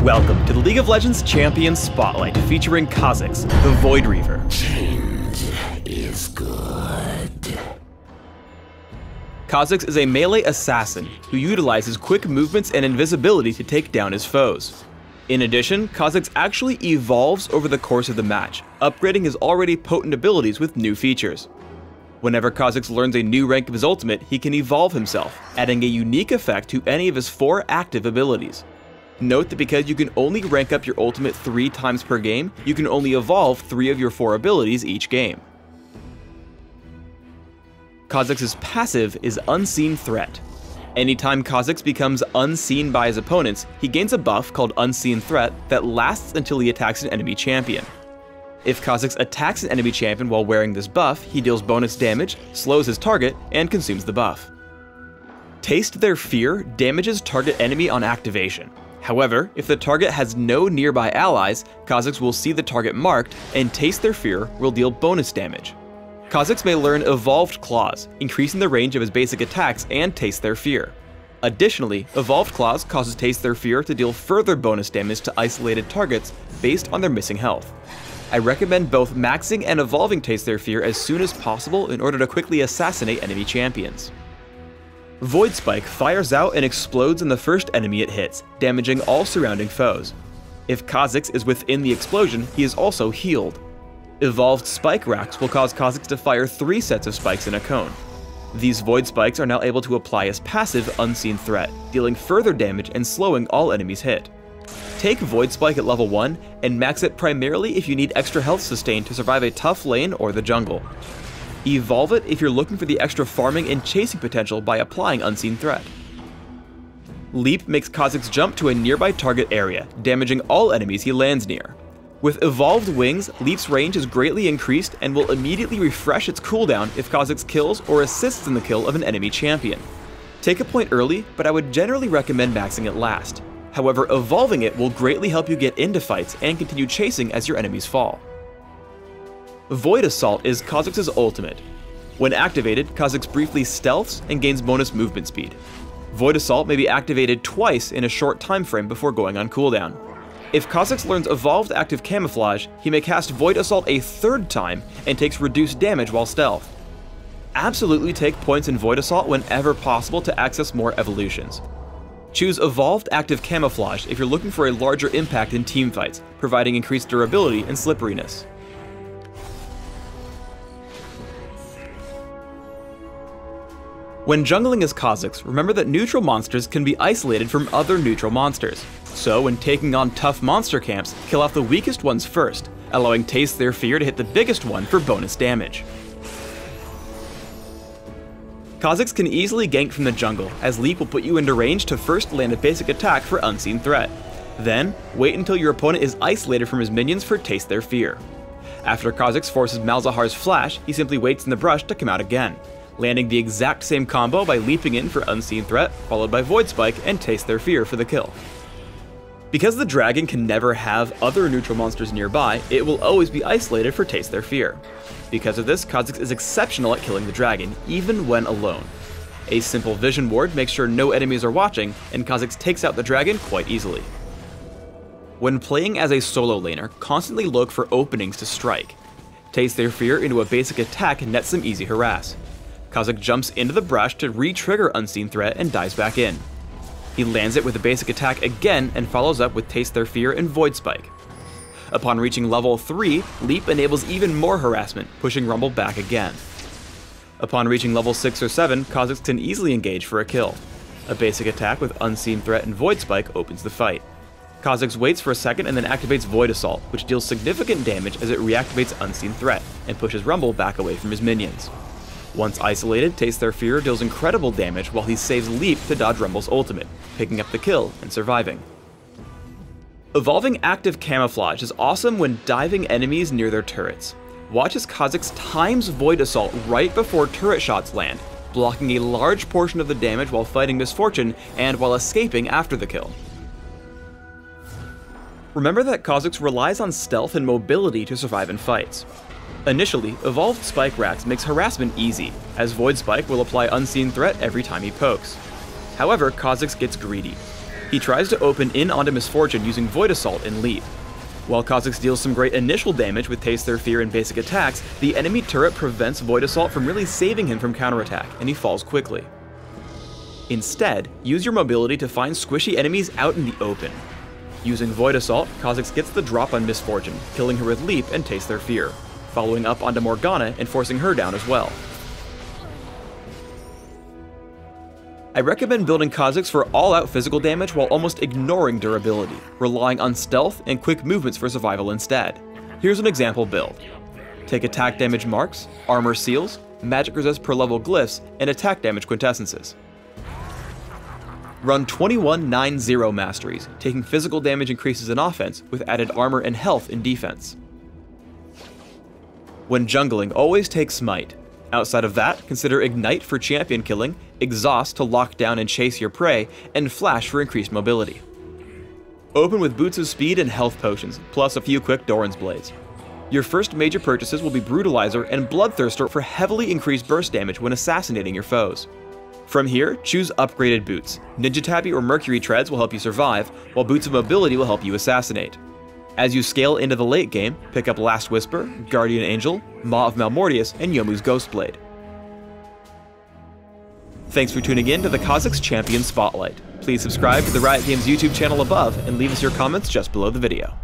Welcome to the League of Legends Champion Spotlight featuring Kha'zix, the Void Reaver. Change is good. Kha'zix is a melee assassin who utilizes quick movements and invisibility to take down his foes. In addition, Kha'zix actually evolves over the course of the match, upgrading his already potent abilities with new features. Whenever Kha'zix learns a new rank of his ultimate, he can evolve himself, adding a unique effect to any of his 4 active abilities. Note that because you can only rank up your ultimate 3 times per game, you can only evolve 3 of your 4 abilities each game. Kha'zix's passive is Unseen Threat. Anytime Kha'zix becomes unseen by his opponents, he gains a buff called Unseen Threat that lasts until he attacks an enemy champion. If Kha'zix attacks an enemy champion while wearing this buff, he deals bonus damage, slows his target, and consumes the buff. Taste Their Fear damages target enemy on activation. However, if the target has no nearby allies, Kha'zix will see the target marked, and Taste Their Fear will deal bonus damage. Kha'zix may learn Evolved Claws, increasing the range of his basic attacks and Taste Their Fear. Additionally, Evolved Claws causes Taste Their Fear to deal further bonus damage to isolated targets based on their missing health. I recommend both maxing and evolving Taste Their Fear as soon as possible in order to quickly assassinate enemy champions. Void Spike fires out and explodes in the first enemy it hits, damaging all surrounding foes. If Kha'zix is within the explosion, he is also healed. Evolved Spike Racks will cause Kha'zix to fire 3 sets of spikes in a cone. These Void Spikes are now able to apply as passive Unseen Threat, dealing further damage and slowing all enemies hit. Take Void Spike at level 1 and max it primarily if you need extra health sustain to survive a tough lane or the jungle. Evolve it if you're looking for the extra farming and chasing potential by applying Unseen Threat. Leap makes Kha'zix jump to a nearby target area, damaging all enemies he lands near. With Evolved Wings, Leap's range is greatly increased and will immediately refresh its cooldown if Kha'zix kills or assists in the kill of an enemy champion. Take a point early, but I would generally recommend maxing it last. However, evolving it will greatly help you get into fights and continue chasing as your enemies fall. Void Assault is Kha'zix's ultimate. When activated, Kha'zix briefly stealths and gains bonus movement speed. Void Assault may be activated twice in a short time frame before going on cooldown. If Kha'zix learns Evolved Active Camouflage, he may cast Void Assault a 3rd time and takes reduced damage while stealth. Absolutely take points in Void Assault whenever possible to access more evolutions. Choose Evolved Active Camouflage if you're looking for a larger impact in teamfights, providing increased durability and slipperiness. When jungling as Kha'zix, remember that neutral monsters can be isolated from other neutral monsters. So when taking on tough monster camps, kill off the weakest ones first, allowing Taste Their Fear to hit the biggest one for bonus damage. Kha'zix can easily gank from the jungle, as Leap will put you into range to first land a basic attack for Unseen Threat. Then, wait until your opponent is isolated from his minions for Taste Their Fear. After Kha'zix forces Malzahar's Flash, he simply waits in the brush to come out again, landing the exact same combo by leaping in for Unseen Threat, followed by Void Spike and Taste Their Fear for the kill. Because the dragon can never have other neutral monsters nearby, it will always be isolated for Taste Their Fear. Because of this, Kha'zix is exceptional at killing the dragon, even when alone. A simple vision ward makes sure no enemies are watching, and Kha'zix takes out the dragon quite easily. When playing as a solo laner, constantly look for openings to strike. Taste Their Fear into a basic attack nets some easy harass. Kha'zix jumps into the brush to re-trigger Unseen Threat and dives back in. He lands it with a basic attack again and follows up with Taste Their Fear and Void Spike. Upon reaching level 3, Leap enables even more harassment, pushing Rumble back again. Upon reaching level 6 or 7, Kha'zix can easily engage for a kill. A basic attack with Unseen Threat and Void Spike opens the fight. Kha'zix waits for a second and then activates Void Assault, which deals significant damage as it reactivates Unseen Threat, and pushes Rumble back away from his minions. Once isolated, Taste Their Fear deals incredible damage while he saves Leap to dodge Rumble's ultimate, picking up the kill and surviving. Evolving Active Camouflage is awesome when diving enemies near their turrets. Watch as Kha'zix times Void Assault right before turret shots land, blocking a large portion of the damage while fighting Misfortune and while escaping after the kill. Remember that Kha'zix relies on stealth and mobility to survive in fights. Initially, Evolved Spike Racks makes harassment easy, as Void Spike will apply Unseen Threat every time he pokes. However, Kha'zix gets greedy. He tries to open in onto Misfortune using Void Assault and Leap. While Kha'zix deals some great initial damage with Taste Their Fear and basic attacks, the enemy turret prevents Void Assault from really saving him from counterattack, and he falls quickly. Instead, use your mobility to find squishy enemies out in the open. Using Void Assault, Kha'zix gets the drop on Misfortune, killing her with Leap and Taste Their Fear, following up onto Morgana and forcing her down as well. I recommend building Kha'zix for all-out physical damage while almost ignoring durability, relying on stealth and quick movements for survival instead. Here's an example build. Take attack damage marks, armor seals, magic resist per level glyphs, and attack damage quintessences. Run 21-9-0 masteries, taking physical damage increases in offense with added armor and health in defense. When jungling, always take Smite. Outside of that, consider Ignite for champion killing, Exhaust to lock down and chase your prey, and Flash for increased mobility. Open with Boots of Speed and health potions, plus a few quick Doran's Blades. Your first major purchases will be Brutalizer and Bloodthirster for heavily increased burst damage when assassinating your foes. From here, choose upgraded boots. Ninja Tabby or Mercury Treads will help you survive, while Boots of Mobility will help you assassinate. As you scale into the late game, pick up Last Whisper, Guardian Angel, Maw of Malmortius, and Yomu's Ghostblade. Thanks for tuning in to the Kha'zix Champion Spotlight. Please subscribe to the Riot Games YouTube channel above and leave us your comments just below the video.